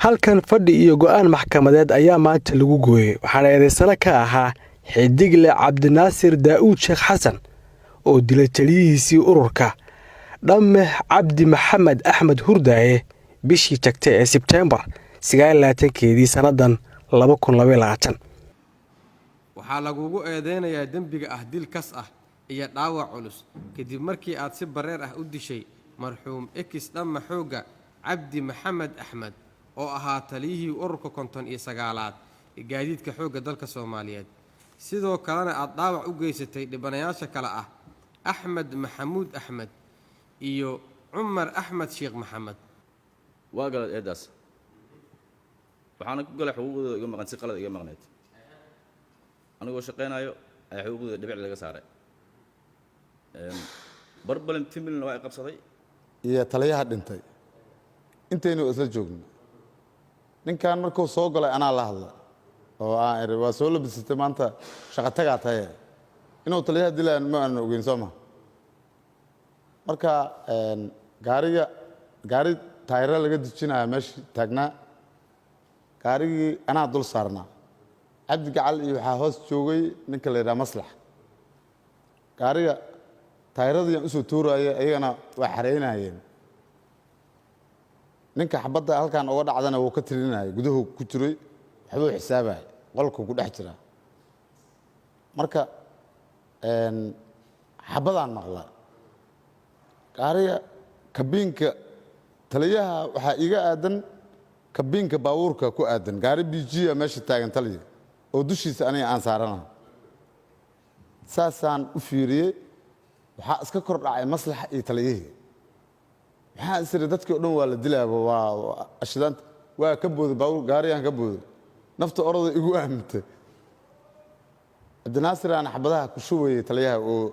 halkan fadhi iyo go'aan maxkamadeed ayaa maanta lagu gooyey waxaana eedaysano ka ahaa xidigle cabdinaasir daa'uud sheekh xasan oo dilay taliyihiisii ururka dhamme cabdi maxamed axmed hurdaaye bishii tagtay ee Sebtembar 29keedii sannadan 2022. waxaa lagugu eedeynayaa dembiga ah dil kas ah iyo dhaawac culus kadib markii aad si bareer ah u dishay marxuum Ekis Dhamme Xooga Cabdi Maxamed Axmed oo ahaa taliyihii ururka 59aad ee gaadiidka xoogga dalka Soomaaliyeed sidoo kalena aad dhaawac u geysatay dhibanayaasha kale ah Axmed Maxamuud Axmed iyo Umar Axmed Sheekh Maxamed waa galad eedaas waxaana ku galay xuquuqdooda iga maqan si qalad iga maqneed anigoo shaqeynayo ayaa xuquuqdooda dhibic laga saaray barbalan timilna waa qabsaday iyo taliyaha dhintay intaynu isla joogno ninkan markuu soo galay anaa la hadla oo aan iri waa soo labisatay maanta shaqo tagaa tahay inuu taliyaha dilaan ma aan ogeyn soo ma marka gaari taayiro laga dejinaya meesha taagnaa gaarigii anaa dul saarnaa cabdi gacal iyo waxaa hoos joogay ninka la yidhaha maslax gaariga taayiradii aan usoo tuurayay ayagana waa xareynayeen ninka xabadda halkan uga dhacdana wuu ka tirinayay guduhu ku jiray waxbuu xisaabayay qolku ku dhex jira marka xabadaan maqla gaariga kabiinka taliyaha waxaa iga aadan kabiinka baabuurka ku aadan gaari bijiya meesha taagan taliya oo dushiisa aniga aan saarana saasaan u fiiriyey waxaa iska kor dhacay maslaxa iyo taliyihii waxaa isiri dadkii oo dhan waa la dilaaba waa ashidanta waa ka booday baabuur gaariyaan ka booday nafta orada igu aamintay cabdinaasir aan xabadaha ku shubeyay taliyaha oo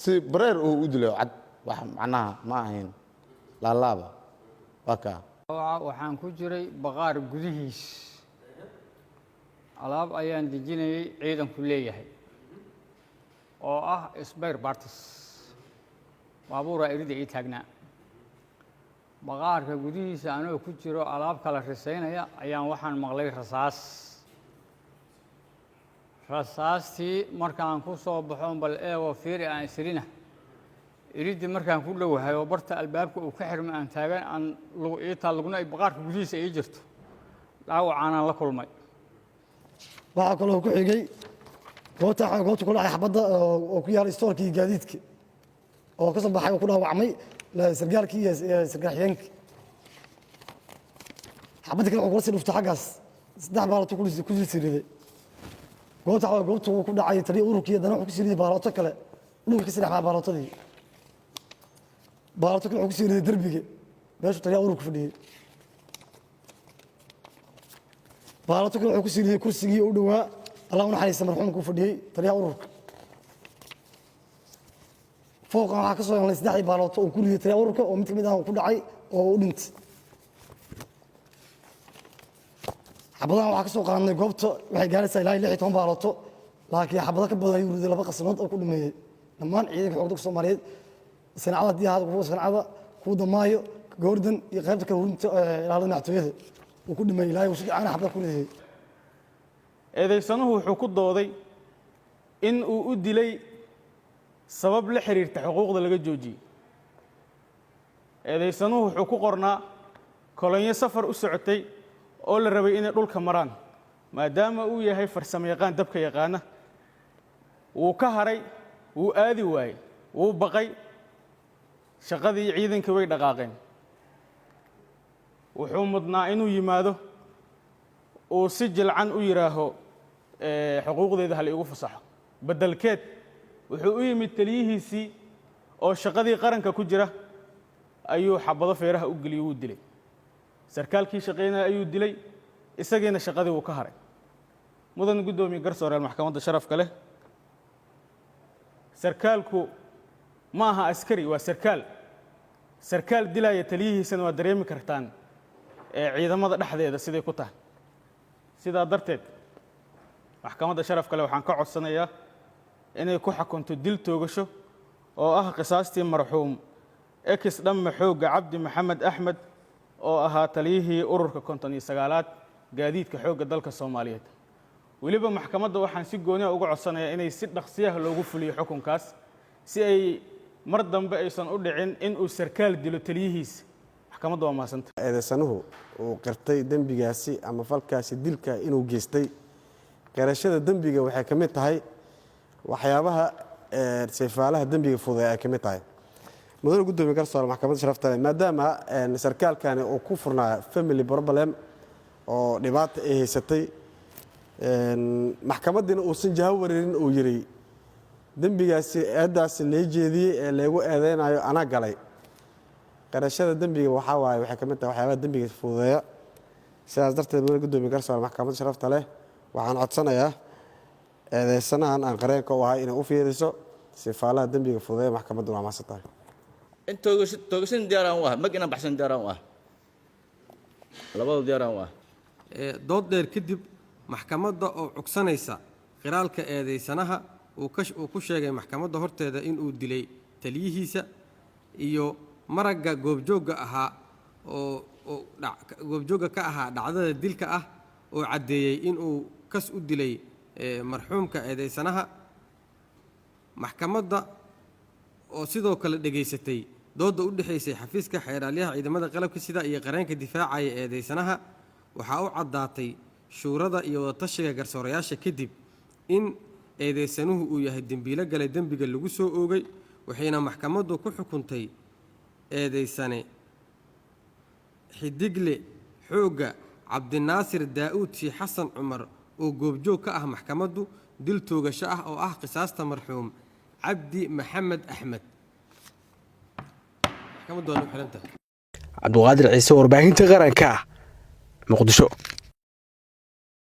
si bareer oo u dilay cad wax macnaha ma ahayn laalaaba waa kaa waxaan ku jiray baqaar gudihiis alaab ayaan dejinayay ciidanku leeyahay oo ah spare parts baabuura irida ii taagnaa baqaarka gudihiisa anoo ku jiro alaab kala risaynaya ayaan waxaan maqlay rasaastii markaan ku soo baxo bal eego fiiri aan isrina iridii markaan ku dhowahay oo barta albaabka uu ka xirma aan taagan aan lagu iita laguna ay baqaarka gudihiisa ay jirto dhaawacaan la kulmay waxa kale oo ku xigay goobta ku dhacay xabadda oo ku yaal stoorkii gaadiidka oo ka soo baxay oo ku dhaawacmay sargaalkii iyo sargaaxyeenkii xabadda kale oo ku sii dhuftay xaggaas saddex baalato ku siriday goobta ku dhacay taliya ururkii dana ku siriday baalato kale dhulka ka saddex baalatodii baalato kale ku siriday darbiga meesha taliya ururku fadhiyay baalato kale ku siriday kursigii u dhawaa Allah naxariista marxuumku fadhiyay taliya ururka fooqan waxa ka soo yeelay saddex baalato oo kuliyay taliya ururka oo mid kamid ah ku dhacay oo u dhintay xabadaha waxa ka soo qaadnay goobta waxay gaaraysaa ilaa 16 baalato laakiin xabada ka badan ayuu laba qasnadood oo ku dhimeeyay dhammaan ciidanka xoogga Soomaaliyeed sanacada diyaarad ku sanacada ku damaayo goordan iyo qaybta kale runta ilaalada nactooyada uu ku dhimeeyay ilaa uu si aan xabada ku leeyahay eedaysanuhu wuxuu ku dooday in uu u dilay sabab la xiriirta xuquuqda laga joojiyay eedaysanuhu wuxuu ku qornaa kolonyo safar u socotay oo la rabay inay dhulka maraan maadaama uu yahay farsamo yaqaan dabka yaqaana wuu ka haray wuu aadi waayey wuu baqay shaqadii ciidanka way dhaqaaqeen wuxuu mudnaa inuu yimaado uu si jilcan u yiraaho xuquuqdeeda hal igu fasaxo badalkeed wuxuu u yimid taliyihiisii oo shaqadii qaranka ku jira ayuu xabado feeraha u galiyay uu dilay sarkaalkii shaqeynaa ayuu dilay isageena shaqadii uu ka haray mudan gudoomiye garsooreel maxkamadda sharafka leh sarkaalku ma aha askari waa sarkaal dilaya taliyihiisana waa dareemi kartaan ciidamada dhexdeeda siday ku tahay sidaa darteed maxkamadda sharafka leh waxaan ka codsanayaa inay ku xukunto dil toogasho oo ah qisaastii marxuum Ekis Dhamme Xooga Cabdi Maxamed Axmed oo ahaa taliyihii ururka 59aad gaadiidka xoogga dalka Soomaaliyeed. weliba maxkamadda waxaan si gooni ah uga codsanayaa inay si dhaqsiyaha loogu fuliyo xukunkaas si ay mar dambe aysan u dhicin in uu sarkaal dilo taliyihiisa. maxkamadda waa maasanta eedeysanuhu uu qirtay dembigaasi ama falkaasi dilka inuu geystay. qirashada dembiga waxay ka mid tahay waxyaabaha seefaalaha dembiga fududeeya ay ka mid tahay. mudane gudoomiye garsoore maxkamadda sharafta leh maadaama sarkaalkani uu ku furnaa family problem oo dhibaato ay haysatay maxkamaddina uusan jawaab wareerin uu yiri dembigaasi eedaasi la jeediyay ee lagu eedeynayo ana galay. qirashada dembiga waxay ka mid tahay waxyaabaha dembiga fududeeya. sidaas darteed mudane gudoomiye garsoore maxkamadda sharafta leh waxaan codsanayaa eedeysanahan aan qareenka u ahay inay u fiiriso sifaalaha dembiga fududeeya. maxkamaddu waa maasan tahay. in toogashan diyaaraan u ah mag inaan baxsan diyaaraan u ah labada diyaaraan u ah dood dheer kadib maxkamadda oo cugsanaysa qiraalka eedeysanaha uu ku sheegay maxkamadda horteeda in uu dilay taliyihiisa iyo maragga goobjoogga ahaa oo goobjoogga ka ahaa dhacdada dilka ah oo caddeeyey in uu kas u dilay marxuumka eedeysanaha. maxkamadda oo sidoo kale dhageysatay doodda u dhaxaysay xafiiska xeeraalyaha ciidamada qalabka sida iyo qareenka difaacaya eedeysanaha waxaa u caddaatay shuurada iyo wadatashiga garsoorayaasha kadib in eedeysanuhu uu yahay dembiilo galay dembiga lagu soo oogay. waxayna maxkamaddu ku xukuntay eedeysane xidigle xoogga cabdinaasir daa'uud sheekh xasan cumar oo goobjoog ka ah maxkamaddu dil toogasho ah oo ah qisaasta marxuum cabdi maxamed axmed. maxkamaddu waa u xiran tahay. cabduqaadir ciise warbaahinta qaranka muqdisho.